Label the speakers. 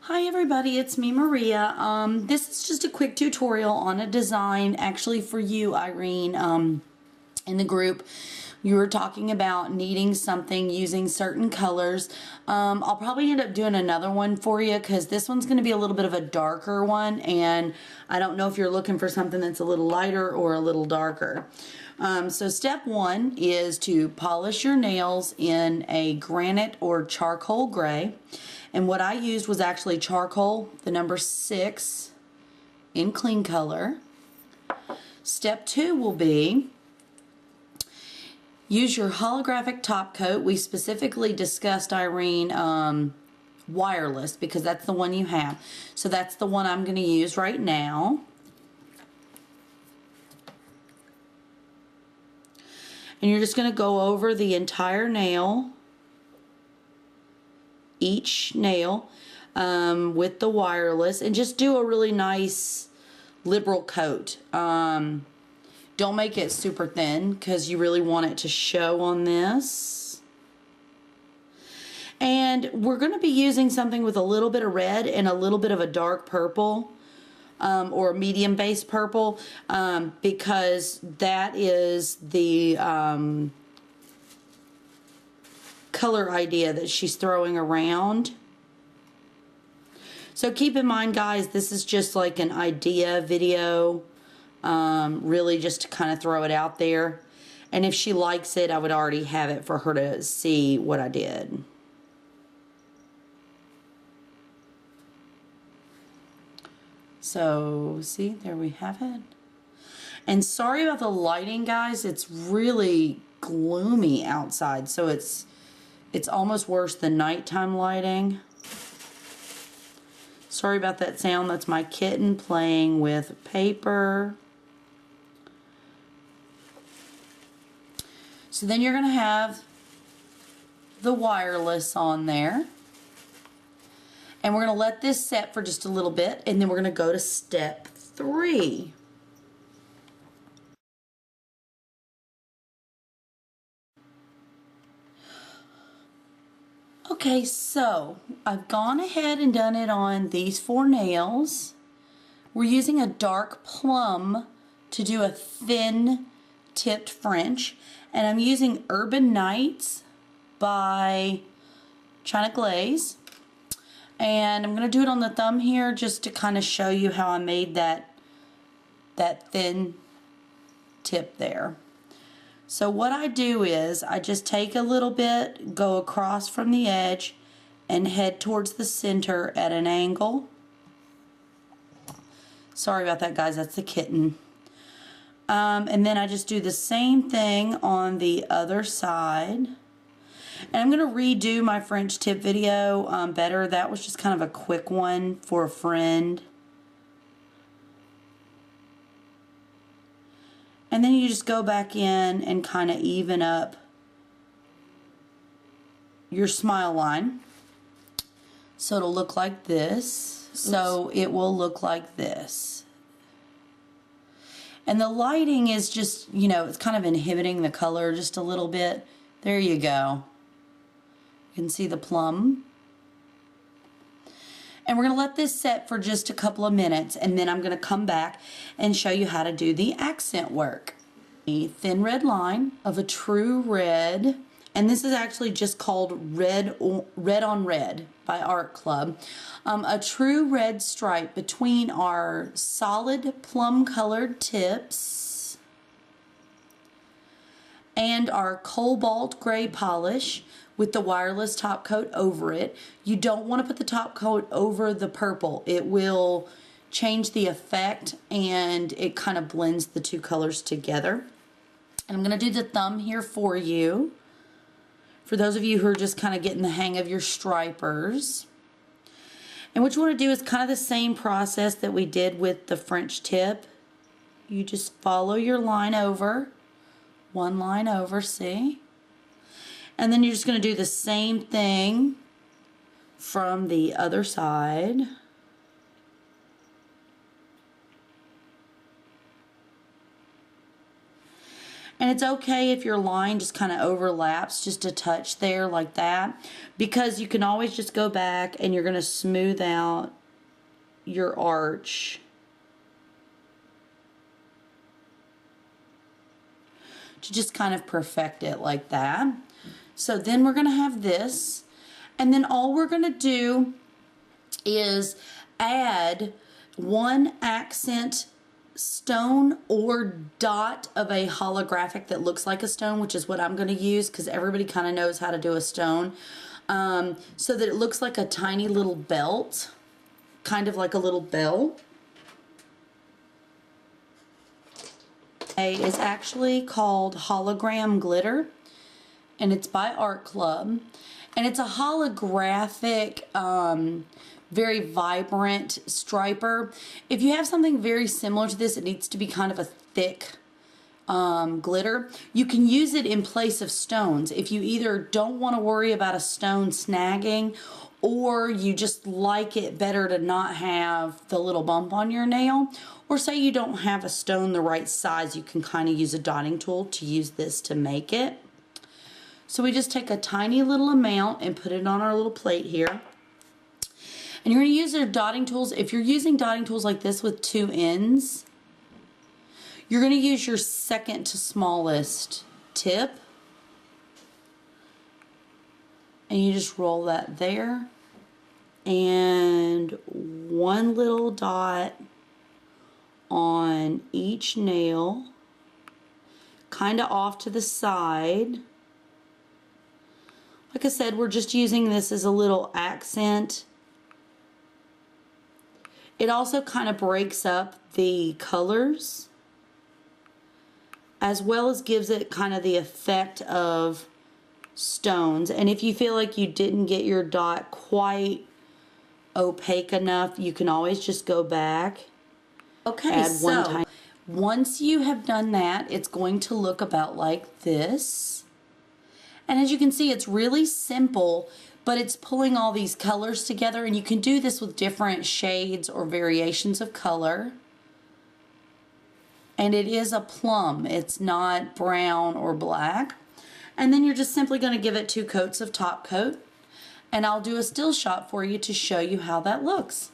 Speaker 1: Hi everybody, it's me Maria. This is just a quick tutorial on a design actually for you, Irene. In the group you were talking about needing something using certain colors. I'll probably end up doing another one for you because this one's going to be a little bit of a darker one, and I don't know if you're looking for something that's a little lighter or a little darker. So step one is to polish your nails in a granite or charcoal gray. And what I used was actually charcoal, the number 6 in clean color. Step 2 will be use your holographic top coat. We specifically discussed, Irene, wireless, because that's the one you have. So that's the one I'm going to use right now. And you're just going to go over the entire nail, each nail, with the wireless, and just do a really nice liberal coat. Don't make it super thin because you really want it to show on this. And we're going to be using something with a little bit of red and a little bit of a dark purple, or a medium base purple, because that is the color idea that she's throwing around. So keep in mind, guys, this is just like an idea video, really just to kind of throw it out there. And if she likes it, I would already have it for her to see what I did. So, see, there we have it. And sorry about the lighting, guys. It's really gloomy outside, so it's almost worse than nighttime lighting. Sorry about that sound. That's my kitten playing with paper. So then you're going to have the wireless on there. And we're going to let this set for just a little bit, and then we're going to go to step 3. Okay, so I've gone ahead and done it on these 4 nails. We're using a dark plum to do a thin tipped French, and I'm using Urban Nights by China Glaze. And I'm going to do it on the thumb here just to kind of show you how I made that thin tip there. So what I do is I just take a little bit, go across from the edge, and head towards the center at an angle. Sorry about that, guys, that's the kitten. And then I just do the same thing on the other side. And I'm going to redo my French tip video better. That was just kind of a quick one for a friend. And then you just go back in and kind of even up your smile line. So it'll look like this. So it will look like this. And the lighting is just, you know, it's kind of inhibiting the color just a little bit. There you go. You can see the plum. And we're going to let this set for just a couple of minutes, and then I'm going to come back and show you how to do the accent work. A thin red line of a true red, and this is actually just called Red on Red by Art Club. A true red stripe between our solid plum colored tips and our cobalt gray polish with the wireless top coat over it. You don't want to put the top coat over the purple. It will change the effect, and it kind of blends the two colors together. And I'm going to do the thumb here for you, for those of you who are just kind of getting the hang of your stripers. And what you want to do is kind of the same process that we did with the French tip. You just follow your line over, one line over, see? And then you're just going to do the same thing from the other side. And it's okay if your line just kind of overlaps just a touch there like that, because you can always just go back and you're going to smooth out your arch to just kind of perfect it like that. So then we're going to have this, and then all we're going to do is add one accent stone or dot of a holographic that looks like a stone, which is what I'm going to use because everybody kind of knows how to do a stone, so that it looks like a tiny little belt, kind of like a little bell. Is actually called Hologram Glitter, and it's by Art Club, and it's a holographic very vibrant striper. If you have something very similar to this, it needs to be kind of a thick glitter. You can use it in place of stones if you either don't want to worry about a stone snagging, or you just like it better to not have the little bump on your nail, or say you don't have a stone the right size. You can kind of use a dotting tool to use this to make it. So we just take a tiny little amount and put it on our little plate here. And you're going to use your dotting tools. If you're using dotting tools like this with 2 ends, you're going to use your second to smallest tip. And you just roll that there. And one little dot on each nail, kind of off to the side. Like I said, we're just using this as a little accent. It also kind of breaks up the colors, as well as gives it kind of the effect of stones. And if you feel like you didn't get your dot quite opaque enough, you can always just go back. Okay, so once you have done that, it's going to look about like this. And as you can see, it's really simple, but it's pulling all these colors together, and you can do this with different shades or variations of color. And it is a plum, it's not brown or black. And then you're just simply going to give it 2 coats of top coat, and I'll do a still shot for you to show you how that looks.